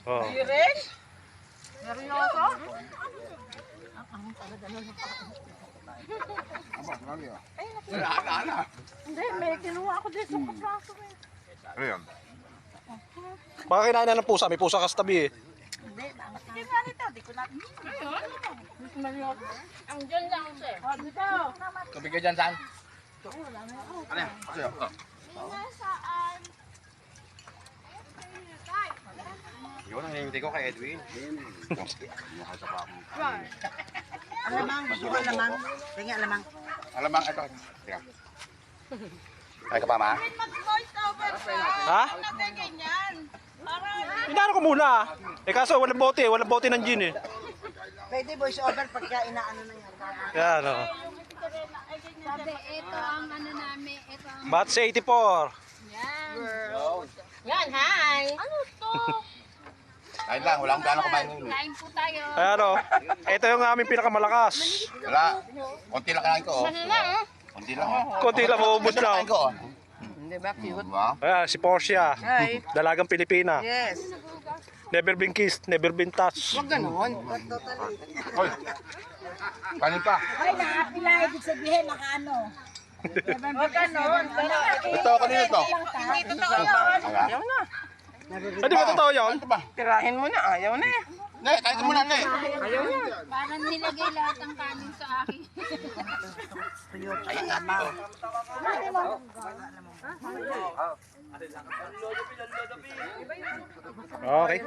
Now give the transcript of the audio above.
Oh. Rin? Seryoso? Hindi, may kinuha ako dito sa kaplaso eh. Ano yan? Baka kinain na ng pusa, may pusa ka sa tabi eh. Hindi, nakatikim na nito. Di ko na... Ang dyan lang siya. O, dito. Tubig ka dyan, saan? Ano yan? Kasi ako. Nasaan? Yun ang hinihintay ko kay Edwin. Alamang, gusto ko alamang. Tingin alamang. Alamang, ito. Teka. Ay ka pa, ma? Mag-voice over ka. Ha? Natin ganyan. Para... Inaano ko muna. Eh kaso walang bote ng gin eh. Pwede voice over pagka inaano na yan. Yan o. Sabi, ito ang ano namin, ito ang... Bats 84. Yan. Yan, hi! Ano to? Kain lang, wala akong gano'ng kumain ng ulo. Kain po tayo. Ayan o. Ito yung aming pinakamalakas. Wala. Konti lang kinain ko, oh. Konti lang, oh. Konti lang, uubos Konti lang lang. kinain ko, oh. Hindi ba cute? Diba? Ayan, si Portia. Hi! Dalagang Pilipina. Yes! Never been kissed, never been touched. Huwag ganon. Hoy. Kanin pa. Ay, nakapila. Ibig sabihin, nakaano. Huwag ganon. Ito, kanina ito. Hindi totoo yun. Ayaw na. Hindi ba totoo yun? Ito ba? Tirahin mo na. Ayaw na eh. Ne, kain ka muna, ne. Ayaw na. Parang nilagay lahat ng kanin sa akin. Okay.